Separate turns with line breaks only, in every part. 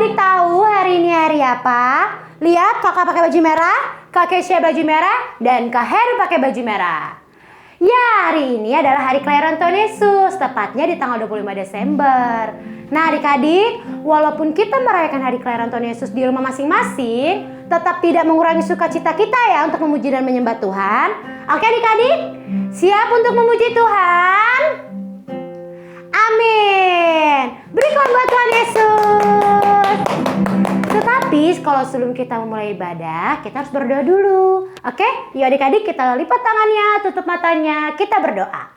adik-adik tahu hari ini hari apa? Lihat, kakak pakai baju merah, kak Kesha baju merah, dan kak Heru pakai baju merah. Ya, hari ini adalah hari kelahiran Tuhan Yesus, tepatnya di tanggal 25 Desember. Nah adik-adik, walaupun kita merayakan hari kelahiran Tuhan Yesus di rumah masing-masing, tetap tidak mengurangi sukacita kita ya untuk memuji dan menyembah Tuhan. Oke adik-adik, siap untuk memuji Tuhan? Amin. Berikan buat Tuhan Yesus. Tetapi kalau sebelum kita memulai ibadah, kita harus berdoa dulu. Oke? Yuk adik-adik, kita lipat tangannya, tutup matanya, kita berdoa.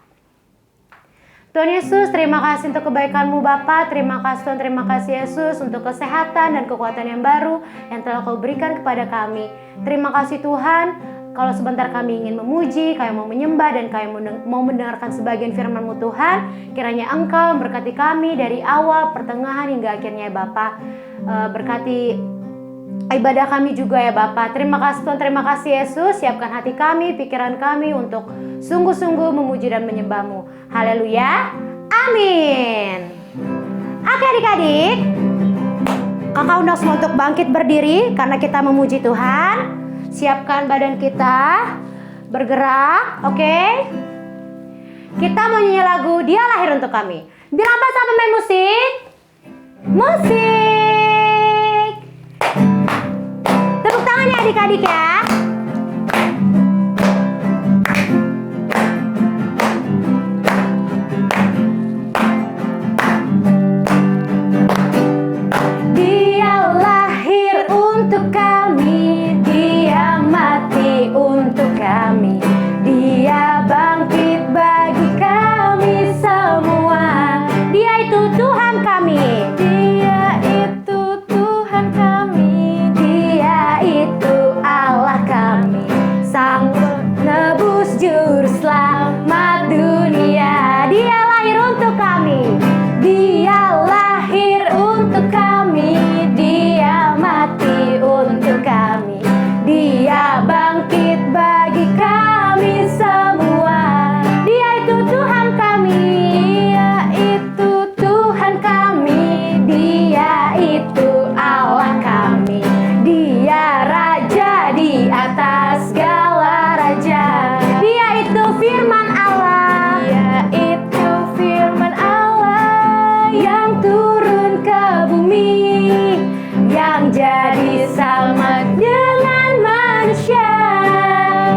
Tuhan Yesus, terima kasih untuk kebaikan-Mu Bapa. Terima kasih Tuhan, terima kasih Yesus untuk kesehatan dan kekuatan yang baru yang telah Kau berikan kepada kami. Terima kasih Tuhan. Kalau sebentar kami ingin memuji, kami mau menyembah, dan kami mau mendengarkan sebagian firman-Mu Tuhan, kiranya Engkau memberkati kami dari awal, pertengahan, hingga akhirnya ya Bapa. Berkati ibadah kami juga ya Bapa. Terima kasih Tuhan, terima kasih Yesus. Siapkan hati kami, pikiran kami untuk sungguh-sungguh memuji dan menyembah-Mu. Haleluya, amin. Oke adik-adik, kakak undang semua untuk bangkit berdiri karena kita memuji Tuhan. Siapkan badan kita, bergerak, oke? Kita mau nyanyi lagu Dia Lahir Untuk Kami. Bilang apa sama main musik? Musik. Tepuk tangannya adik-adik ya. Dia lahir untuk kami, Dia mati untuk kami, Dia bangkit bagi kami semua. Dia itu Tuhan kami, Dia itu Tuhan kami, Dia itu Allah kami, Sang Penebus Juru Selamat dunia. Dia lahir untuk kami, Dia lahir untuk kami, Dia mati untuk kami, Dia bangkit bagi kami semua. Dia itu Tuhan kami, Dia itu Tuhan kami, Dia itu Allah kami, Dia Raja di atas segala raja. Dia itu firman Allah, Dia itu firman Allah yang turun ke bumi, yang jadi sama dengan manusia.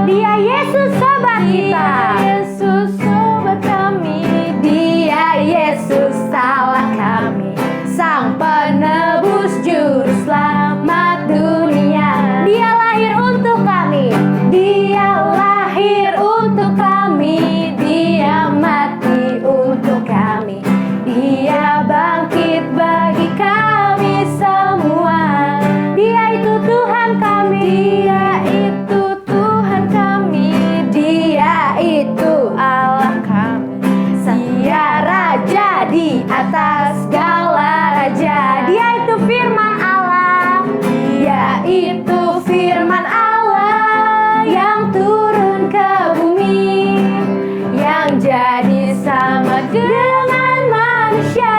Dia Yesus sobat kita, Yesus sobat kami, Dia Yesus Allah kami, Sang Penebus Juru Selamat dunia. Dia lahir untuk kami, Dia lahir untuk kami, Dia mati untuk kami, Dia bangkit bagi kami semua. Dia itu Tuhan kami, Dia itu Tuhan kami, Dia itu Allah kami, Dia Raja di atas segala raja. Dia itu firman Allah, Dia itu firman Allah yang turun ke bumi, yang jadi sama dengan manusia.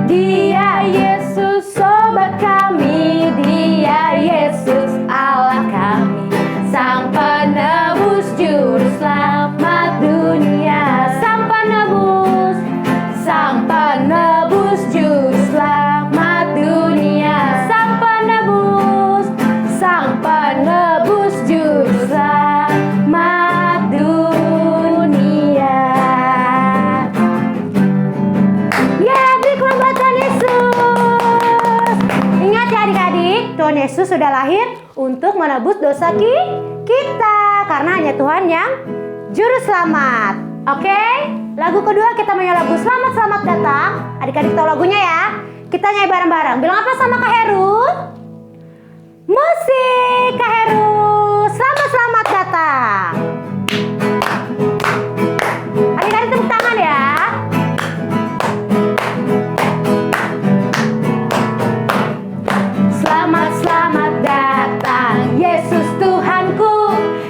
Dia Yesus sobat kami, Dia Yesus Allah kami, Sang Penebus Juru Selamat dunia. Sang Penebus, Sang Penebus Juru Selamat dunia. Sang Penebus, Sang Penebus Juru Selamat dunia. Ya, berikan buat Tuhan Yesus. Ingat ya adik-adik, Tuhan Yesus sudah lahir untuk menebus dosa kita, karena hanya Tuhan yang Juru Selamat. Oke, lagu kedua kita nyanyi lagu Selamat Selamat Datang. Adik-adik tahu lagunya ya? Kita nyanyi bareng-bareng. Bilang apa sama Kak Heru? Musik, Kak Heru. Selamat Selamat Datang. Adik-adik tepuk tangan ya. Selamat selamat datang Yesus Tuhanku,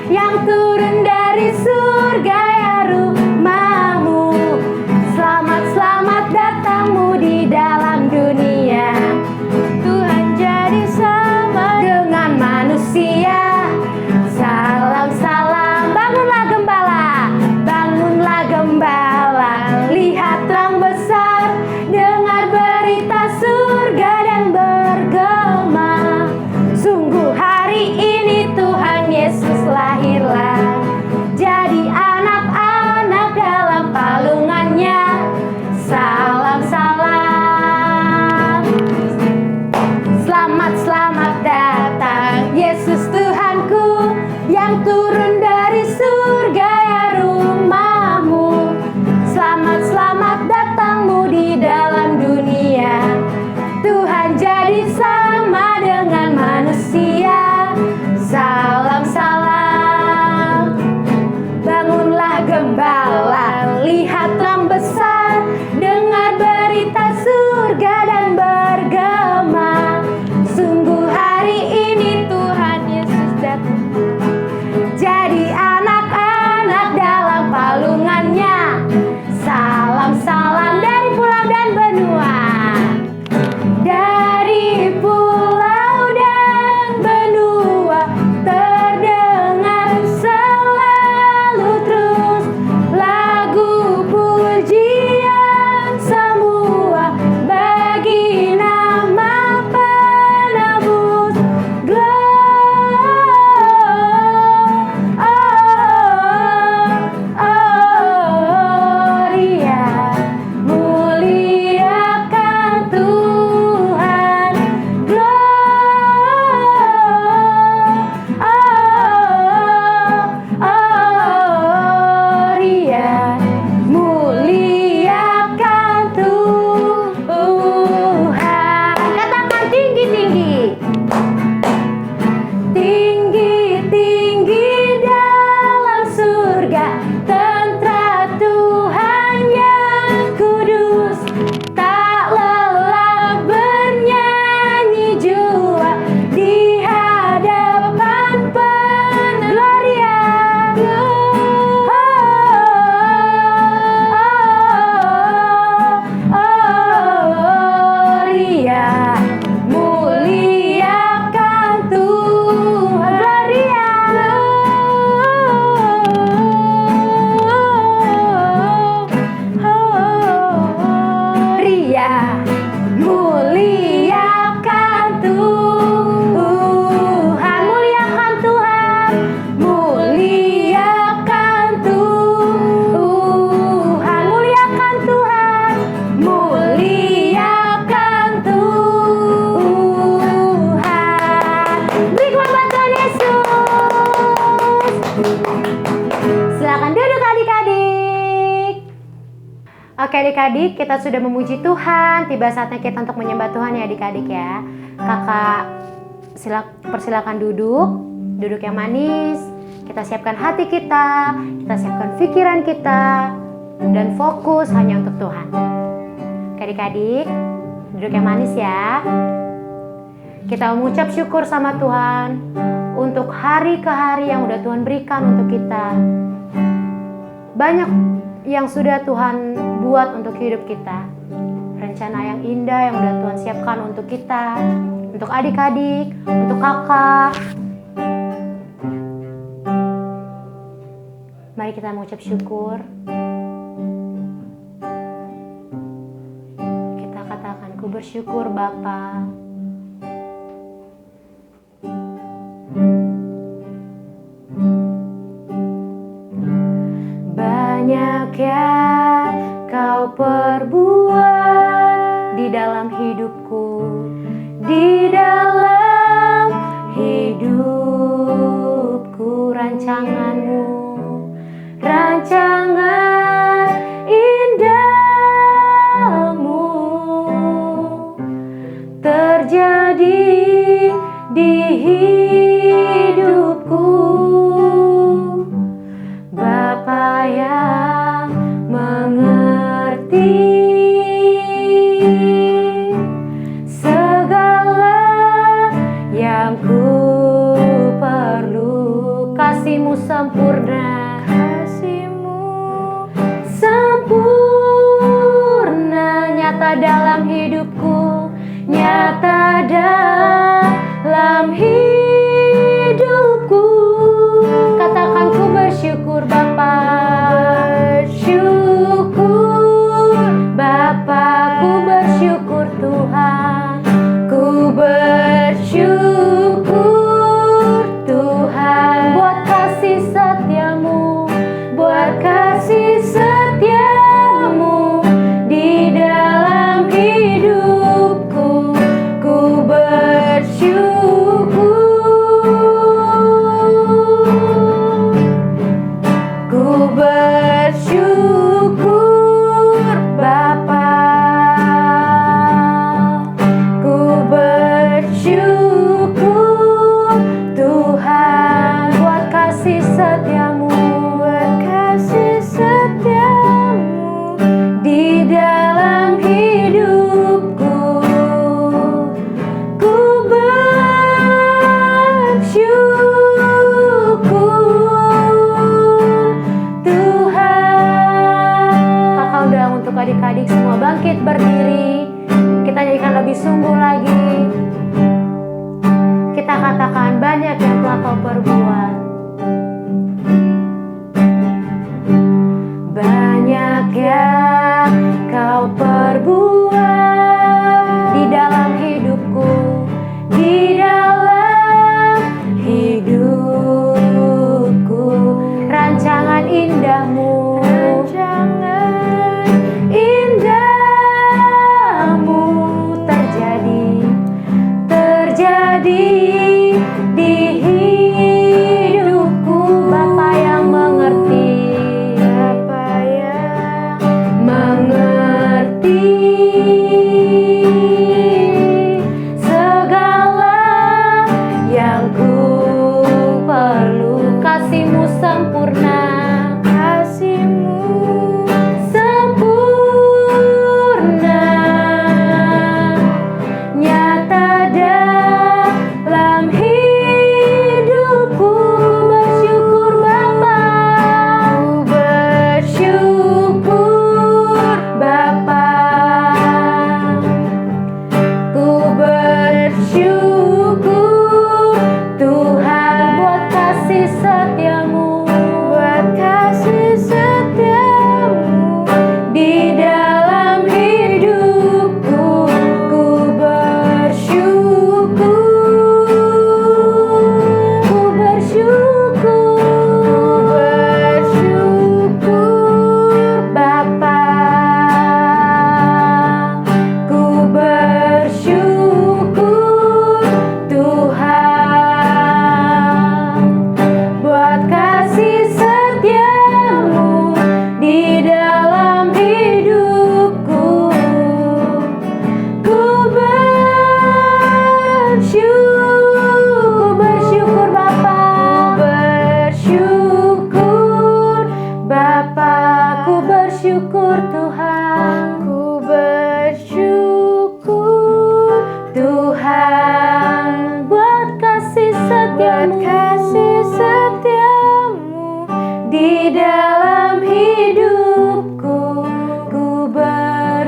yang turun dari surga ya rumahmu. Selamat selamat datangmu di dalam dunia. Oke adik-adik, kita sudah memuji Tuhan. Tiba saatnya kita untuk menyembah Tuhan ya adik-adik ya. Kakak persilakan duduk yang manis. Kita siapkan hati kita siapkan pikiran kita, dan fokus hanya untuk Tuhan. Oke adik-adik, duduk yang manis ya. Kita mengucap syukur sama Tuhan untuk hari ke hari yang udah Tuhan berikan untuk kita. Banyak yang sudah Tuhan buat untuk hidup kita. Rencana yang indah yang udah Tuhan siapkan untuk kita, untuk adik-adik, untuk kakak. Mari kita mengucap syukur. Kita katakan, ku bersyukur Bapa. Banyak yang kau perbuat di dalam hidupku, di dalam hidupku. Rancangan indahmu terjadi di hidupku. Bapa yang mengerti segala yang ku perlu, kasih-Mu sempurna, sempurna, nyata dalam hidupku, nyata dalam hidupku. Katakan, ku bersyukur Bapa, syukur Bapa, ku bersyukur Tuhan, ku bersyukur Tuhan buat kasih setiamu, buat kasih setiamu di dalam hidupku. Ku bersyukur, ku bersyukur Bapa, ku bersyukur Tuhan buat kasih setiamu, buat kasih setiamu di dalam hidupku. Ku bersyukur Tuhan. Kakak undang untuk adik-adik semua bangkit berdiri. Kita nyanyikan lebih sungguh lagi. Kita katakan, banyak yang telah kau perbuat, banyak yang kau perbuat di dalam hidupku, di dalam hidupku. Rancangan indahmu, rancangan indahmu terjadi di hidupku. Bapa yang mengerti, Bapa yang mengerti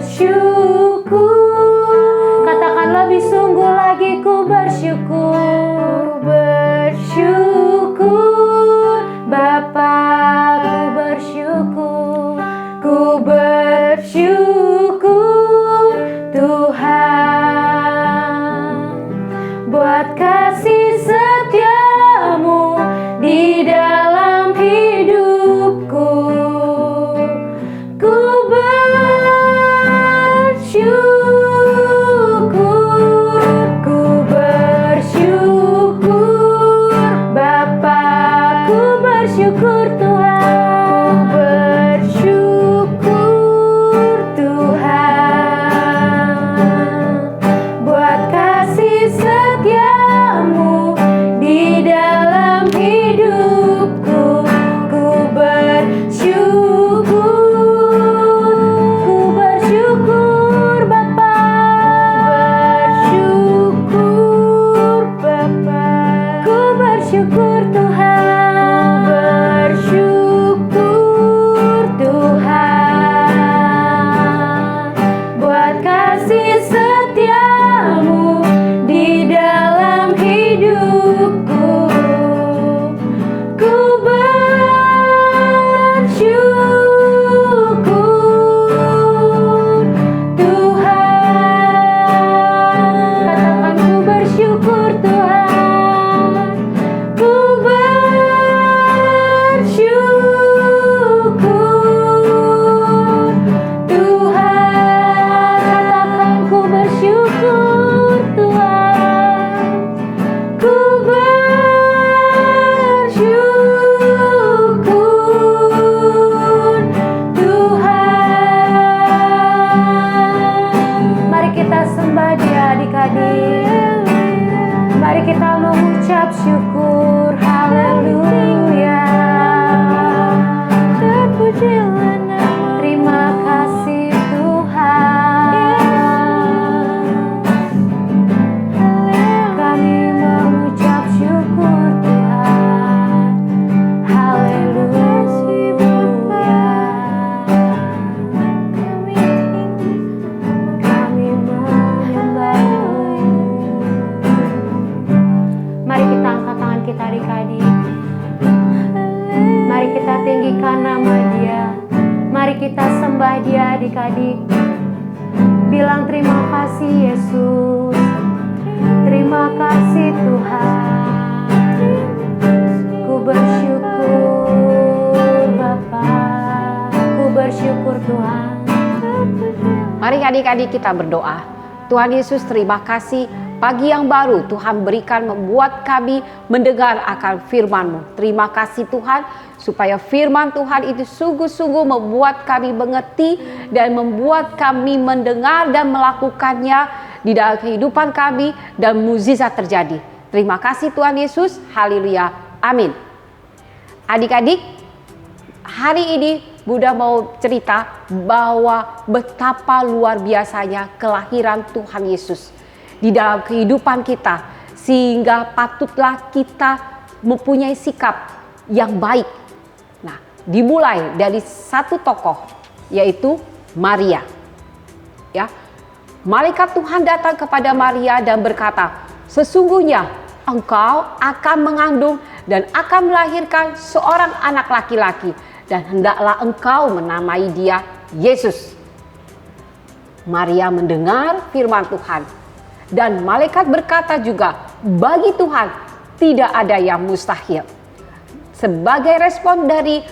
bersyukur. Katakan lebih sungguh lagi, ku bersyukur. Ku bersyukur Bapa, ku bersyukur. Ku bersyukur Tuhan buat kasih setiamu di dalam hidupku. Ku bersyukur, ku bersyukur Bapa, ku bersyukur Tuhan. Ku bersyukur Tuhan buat kasih setiamu di dalam hidupku. Ku bersyukur Bapa, bersyukur Bapa, ku bersyukur Tuhan, bersyukur Tuhan buat kasih setiamu di dalam hidupku. Ku bersyukur Tuhan. Katakan ku bersyukur Tuhan. Ku bersyukur Tuhan. Katakan ku bersyukur Tuhan. Ku bersyukur Tuhan. Mari kita sembah Dia adik-adik. Mari kita mengucap syukur. Haleluya. Terpujilah nama. Terima kasih Tuhan. Kami mengucap syukur Tuhan. Haleluya. Kami menyembah-Mu. Mari kita angkat tangan kita adik-adik. Mari kita tinggikan nama Dia. Mari kita sembah Dia adik-adik. Bilang terima kasih Yesus. Terima kasih Tuhan. Ku bersyukur Bapa. Ku bersyukur Tuhan.
Mari adik-adik kita berdoa. Tuhan Yesus, terima kasih pagi yang baru Tuhan berikan membuat kami mendengar akan firman-Mu. Terima kasih Tuhan supaya firman Tuhan itu sungguh-sungguh membuat kami mengerti dan membuat kami mendengar dan melakukannya di dalam kehidupan kami dan mukjizat terjadi. Terima kasih Tuhan Yesus. Haleluya. Amin. Adik-adik, hari ini Bunda mau cerita bahwa betapa luar biasanya kelahiran Tuhan Yesus di dalam kehidupan kita, sehingga patutlah kita mempunyai sikap yang baik. Nah, dimulai dari satu tokoh, yaitu Maria. Ya, malaikat Tuhan datang kepada Maria dan berkata, sesungguhnya engkau akan mengandung dan akan melahirkan seorang anak laki-laki, dan hendaklah engkau menamai dia Yesus. Maria mendengar firman Tuhan, dan malaikat berkata juga, bagi Tuhan tidak ada yang mustahil. Sebagai respon dari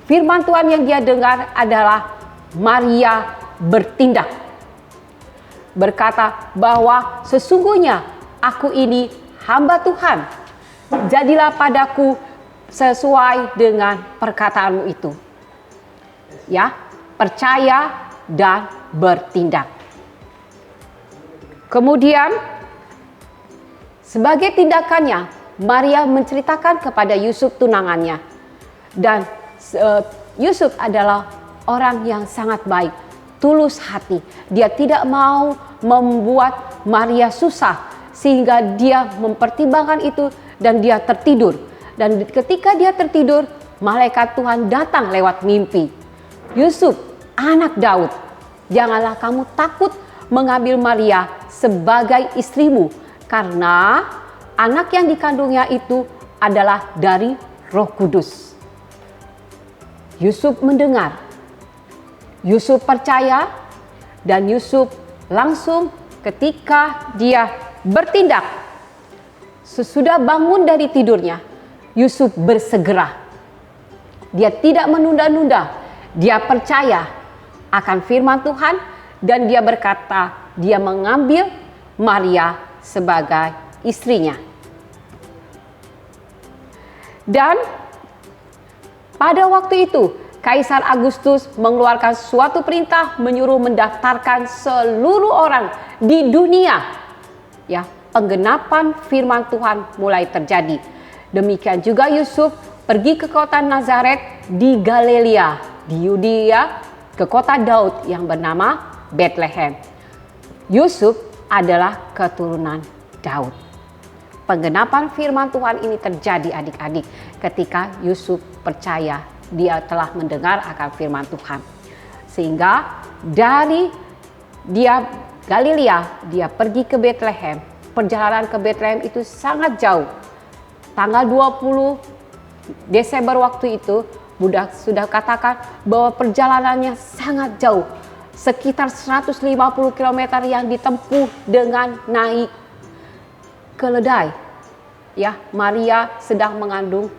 firman Tuhan yang dia dengar adalah Maria bertindak. Berkata bahwa sesungguhnya aku ini hamba Tuhan. Jadilah padaku sesuai dengan perkataanmu itu. Ya, percaya dan bertindak. Kemudian sebagai tindakannya, Maria menceritakan kepada Yusuf tunangannya. Dan Yusuf adalah orang yang sangat baik, tulus hati. Dia tidak mau membuat Maria susah, sehingga dia mempertimbangkan itu dan dia tertidur. Dan ketika dia tertidur, malaikat Tuhan datang lewat mimpi. Yusuf, anak Daud, janganlah kamu takut mengambil Maria sebagai istrimu, karena anak yang dikandungnya itu adalah dari Roh Kudus. Yusuf mendengar, Yusuf percaya, dan Yusuf langsung ketika dia bertindak. Sesudah bangun dari tidurnya, Yusuf bersegera. Dia tidak menunda-nunda. Dia percaya akan firman Tuhan dan dia berkata, dia mengambil Maria sebagai istrinya. Dan pada waktu itu, Kaisar Agustus mengeluarkan suatu perintah menyuruh mendaftarkan seluruh orang di dunia. Ya, penggenapan firman Tuhan mulai terjadi. Demikian juga Yusuf pergi ke kota Nazaret di Galilea, di Yudea, ke kota Daud yang bernama Bethlehem. Yusuf adalah keturunan Daud. Penggenapan firman Tuhan ini terjadi adik-adik ketika Yusuf percaya dia telah mendengar akan firman Tuhan. Sehingga dari dia Galilea, dia pergi ke Bethlehem. Perjalanan ke Bethlehem itu sangat jauh. Tanggal 20 Desember waktu itu, Buddha sudah katakan bahwa perjalanannya sangat jauh. Sekitar 150 km yang ditempuh dengan naik keledai. Ya, Maria sedang mengandung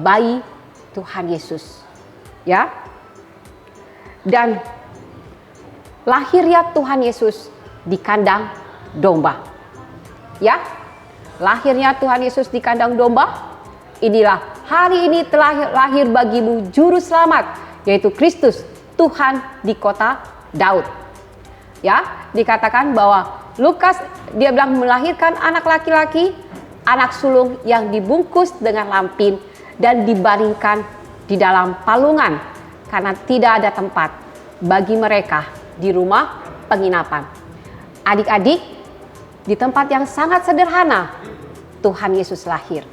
bayi Tuhan Yesus. Ya. Dan lahirnya Tuhan Yesus di kandang domba. Ya. Lahirnya Tuhan Yesus di kandang domba. Inilah hari ini telah lahir bagimu juru selamat, yaitu Kristus Tuhan di kota Daud. Ya, dikatakan bahwa Lukas dia bilang melahirkan anak laki-laki, anak sulung yang dibungkus dengan lampin dan dibaringkan di dalam palungan karena tidak ada tempat bagi mereka di rumah penginapan. Adik-adik, di tempat yang sangat sederhana Tuhan Yesus lahir.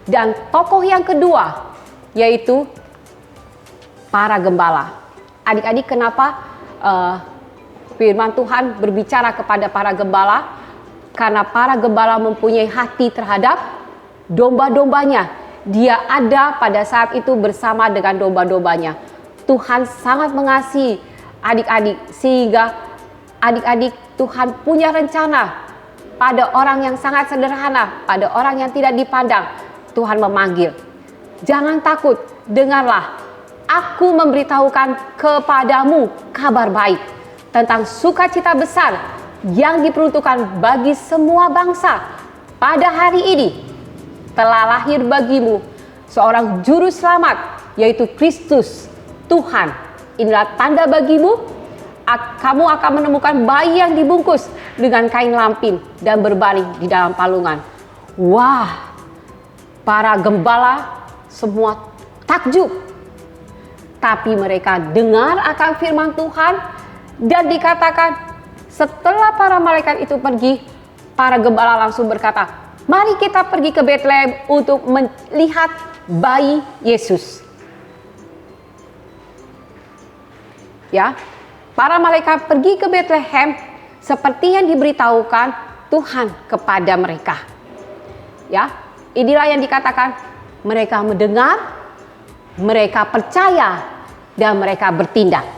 Dan tokoh yang kedua yaitu para gembala. Adik-adik, kenapa firman Tuhan berbicara kepada para gembala? Karena para gembala mempunyai hati terhadap domba-dombanya. Dia ada pada saat itu bersama dengan domba-dombanya. Tuhan sangat mengasihi adik-adik sehingga adik-adik Tuhan punya rencana pada orang yang sangat sederhana, pada orang yang tidak dipandang. Tuhan memanggil, jangan takut, dengarlah. Aku memberitahukan kepadamu kabar baik tentang sukacita besar yang diperuntukkan bagi semua bangsa. Pada hari ini telah lahir bagimu seorang juru selamat, yaitu Kristus Tuhan. Inilah tanda bagimu, kamu akan menemukan bayi yang dibungkus dengan kain lampin dan berbaring di dalam palungan. Wah, para gembala semua takjub. Tapi mereka dengar akan firman Tuhan dan dikatakan setelah para malaikat itu pergi, para gembala langsung berkata, mari kita pergi ke Bethlehem untuk melihat bayi Yesus. Ya, para malaikat pergi ke Bethlehem seperti yang diberitahukan Tuhan kepada mereka. Ya, inilah yang dikatakan mereka mendengar, mereka percaya, dan mereka bertindak.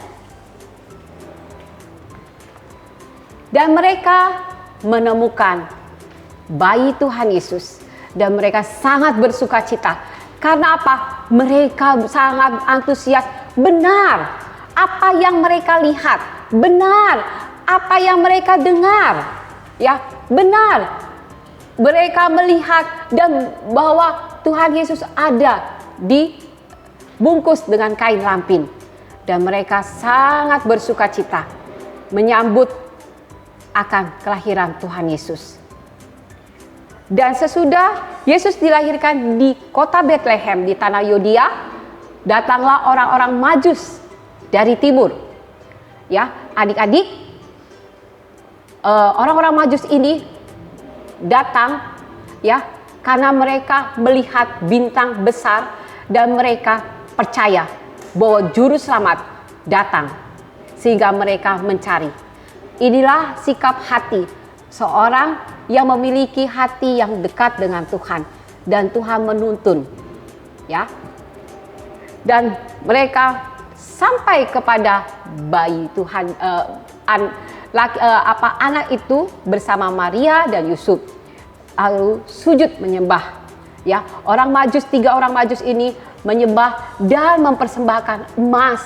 Dan mereka menemukan bayi Tuhan Yesus dan mereka sangat bersukacita. Karena apa? Mereka sangat antusias. Benar apa yang mereka lihat, benar apa yang mereka dengar. Ya, benar. Mereka melihat dan bahwa Tuhan Yesus ada dibungkus dengan kain lampin. Dan mereka sangat bersukacita menyambut akan kelahiran Tuhan Yesus. Dan sesudah Yesus dilahirkan di kota Bethlehem di tanah Yudea, datanglah orang-orang Majus dari timur. Ya, adik-adik, orang-orang Majus ini datang ya karena mereka melihat bintang besar dan mereka percaya bahwa juru selamat datang sehingga mereka mencari. Inilah sikap hati seorang yang memiliki hati yang dekat dengan Tuhan dan Tuhan menuntun, ya. Dan mereka sampai kepada bayi Tuhan, anak itu bersama Maria dan Yusuf, lalu sujud menyembah, ya. Tiga orang Majus ini menyembah dan mempersembahkan emas,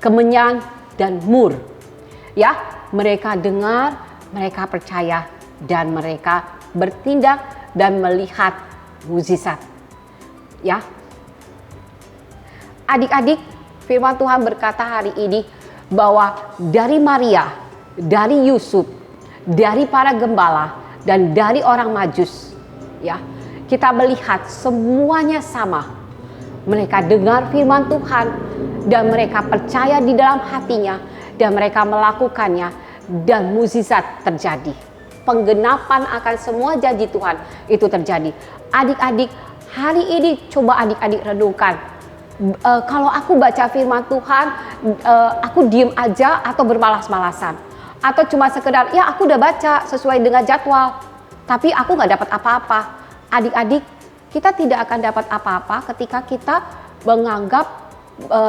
kemenyan dan mur, ya. Mereka dengar, mereka percaya, dan mereka bertindak dan melihat mukjizat, ya. Adik-adik, firman Tuhan berkata hari ini bahwa dari Maria, dari Yusuf, dari para gembala, dan dari orang Majus, ya, kita melihat semuanya sama. Mereka dengar firman Tuhan dan mereka percaya di dalam hatinya dan mereka melakukannya dan mukjizat terjadi. Penggenapan akan semua janji Tuhan itu terjadi. Adik-adik, hari ini coba adik-adik renungkan. Kalau aku baca firman Tuhan, aku diem aja atau bermalas-malasan, atau cuma sekedar ya aku udah baca sesuai dengan jadwal, tapi aku nggak dapat apa-apa. Adik-adik, kita tidak akan dapat apa-apa ketika kita menganggap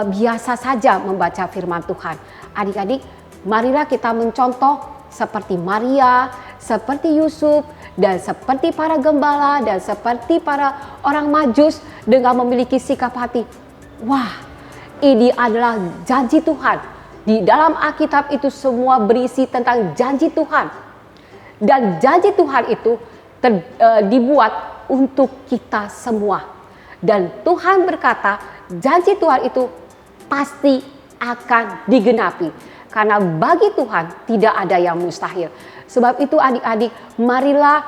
biasa saja membaca firman Tuhan. Adik-adik, marilah kita mencontoh seperti Maria, seperti Yusuf, dan seperti para gembala, dan seperti para orang Majus dengan memiliki sikap hati. Wah, ini adalah janji Tuhan. Di dalam Alkitab itu semua berisi tentang janji Tuhan. Dan janji Tuhan itu dibuat untuk kita semua. Dan Tuhan berkata, janji Tuhan itu pasti akan digenapi. Karena bagi Tuhan tidak ada yang mustahil. Sebab itu adik-adik, marilah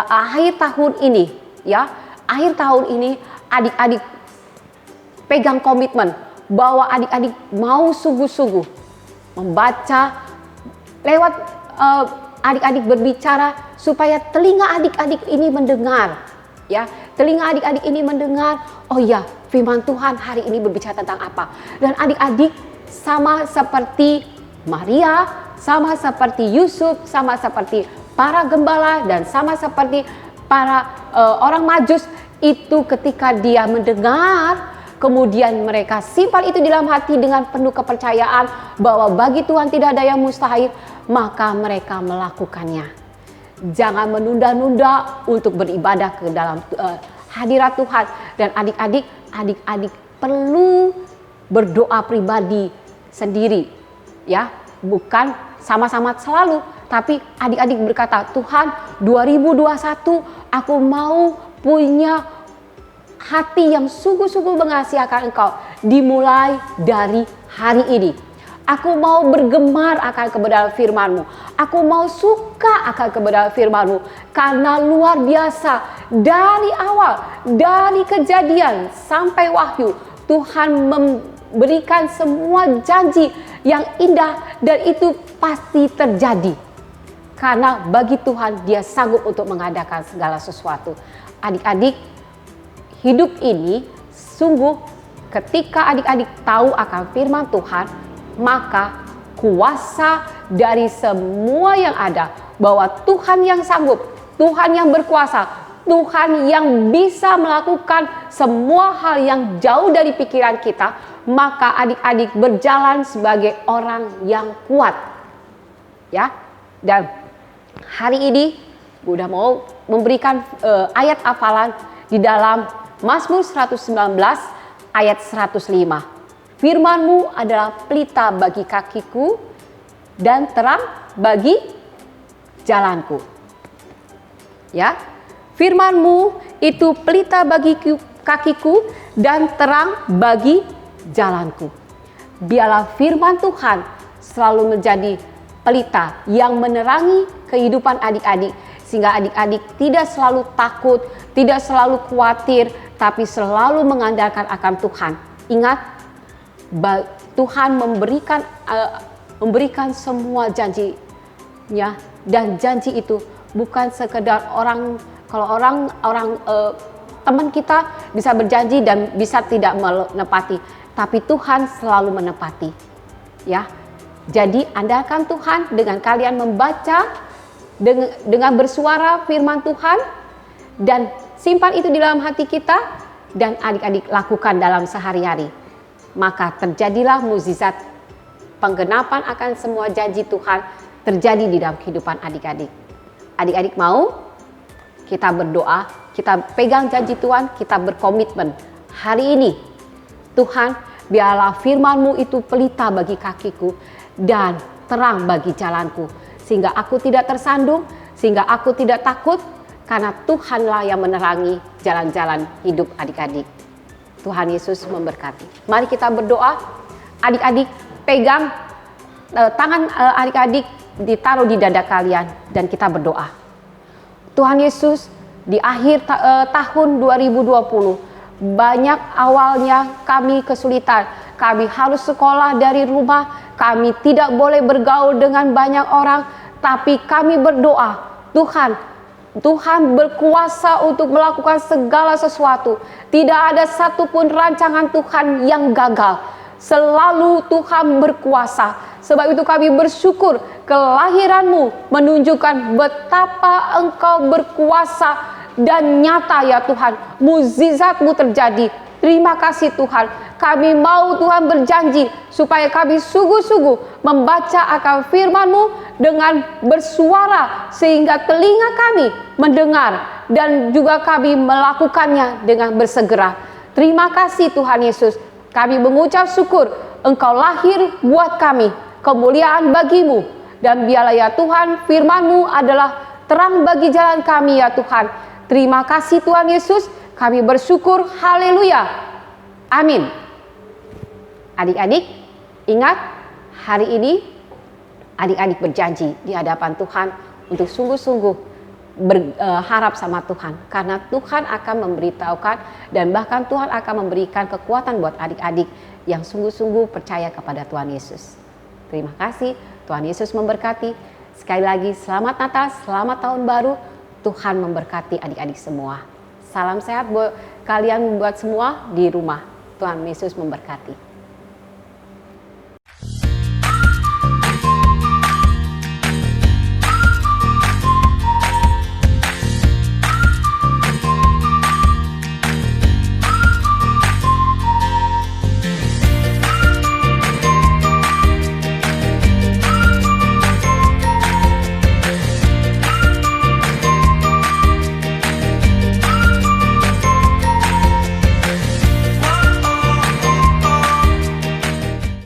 akhir tahun ini, ya, akhir tahun ini adik-adik pegang komitmen bahwa adik-adik mau sungguh-sungguh membaca, lewat adik-adik berbicara supaya telinga adik-adik ini mendengar, ya, telinga adik-adik ini mendengar. Oh ya, firman Tuhan hari ini berbicara tentang apa. Dan adik-adik sama seperti Maria, sama seperti Yusuf, sama seperti para gembala, dan sama seperti para orang Majus itu, ketika dia mendengar, kemudian mereka simpan itu di dalam hati dengan penuh kepercayaan bahwa bagi Tuhan tidak ada yang mustahil, maka mereka melakukannya. Jangan menunda-nunda untuk beribadah ke dalam hadirat Tuhan. Dan adik-adik perlu berdoa pribadi sendiri, ya, bukan sama-sama selalu, tapi adik-adik berkata, Tuhan, 2021 aku mau punya hati yang sungguh-sungguh mengasihi akan Engkau dimulai dari hari ini. Aku mau bergemar akan kebenaran firman-Mu. Aku mau suka akan kebenaran firman-Mu. Karena luar biasa, dari awal, dari Kejadian sampai Wahyu, Tuhan memberikan semua janji yang indah, dan itu pasti terjadi. Karena bagi Tuhan dia sanggup untuk mengadakan segala sesuatu. Adik-adik, hidup ini sungguh ketika adik-adik tahu akan firman Tuhan, maka kuasa dari semua yang ada, bahwa Tuhan yang sanggup, Tuhan yang berkuasa, Tuhan yang bisa melakukan semua hal yang jauh dari pikiran kita, maka adik-adik berjalan sebagai orang yang kuat, ya. Dan hari ini udah mau memberikan ayat hafalan di dalam Mazmur 119 ayat 105. Firman-Mu adalah pelita bagi kakiku dan terang bagi jalanku. Ya, firman-Mu itu pelita bagi kakiku dan terang bagi jalanku. Biarlah firman Tuhan selalu menjadi pelita yang menerangi kehidupan adik-adik, sehingga adik-adik tidak selalu takut, tidak selalu khawatir, tapi selalu mengandalkan akan Tuhan. Ingat, Tuhan memberikan semua janjinya, dan janji itu bukan sekedar kalau orang teman kita bisa berjanji dan bisa tidak menepati. tapi Tuhan selalu menepati. Ya. Jadi andalkan Tuhan dengan kalian membaca, dengan bersuara firman Tuhan, dan simpan itu di dalam hati kita, dan adik-adik lakukan dalam sehari-hari. Maka terjadilah mukjizat penggenapan akan semua janji Tuhan terjadi di dalam kehidupan adik-adik. Adik-adik mau? Kita berdoa, kita pegang janji Tuhan, kita berkomitmen. Hari ini, Tuhan, biarlah firman-Mu itu pelita bagi kakiku dan terang bagi jalanku. Sehingga aku tidak tersandung, sehingga aku tidak takut, karena Tuhanlah yang menerangi jalan-jalan hidup adik-adik. Tuhan Yesus memberkati. Mari kita berdoa, adik-adik pegang tangan adik-adik, ditaruh di dada kalian, dan kita berdoa. Tuhan Yesus, di akhir tahun 2020, banyak awalnya kami kesulitan. Kami harus sekolah dari rumah, kami tidak boleh bergaul dengan banyak orang, tapi kami berdoa, Tuhan berkuasa untuk melakukan segala sesuatu. Tidak ada satupun rancangan Tuhan yang gagal. Selalu Tuhan berkuasa. Sebab itu kami bersyukur kelahiran-Mu menunjukkan betapa Engkau berkuasa dan nyata ya Tuhan. Mukjizat-Mu terjadi. Terima kasih Tuhan. Kami mau Tuhan berjanji supaya kami sungguh-sungguh membaca akan firman-Mu dengan bersuara sehingga telinga kami mendengar dan juga kami melakukannya dengan bersegera. Terima kasih Tuhan Yesus. Kami mengucap syukur Engkau lahir buat kami, kemuliaan bagi-Mu. Dan biarlah ya Tuhan, firman-Mu adalah terang bagi jalan kami ya Tuhan. Terima kasih Tuhan Yesus, kami bersyukur, haleluya, amin. Adik-adik, ingat hari ini adik-adik berjanji di hadapan Tuhan untuk sungguh-sungguh berharap sama Tuhan. Karena Tuhan akan memberitahukan dan bahkan Tuhan akan memberikan kekuatan buat adik-adik yang sungguh-sungguh percaya kepada Tuhan Yesus. Terima kasih, Tuhan Yesus memberkati. Sekali lagi selamat Natal, selamat tahun baru. Tuhan memberkati adik-adik semua. Salam sehat buat kalian buat semua di rumah. Tuhan Yesus memberkati.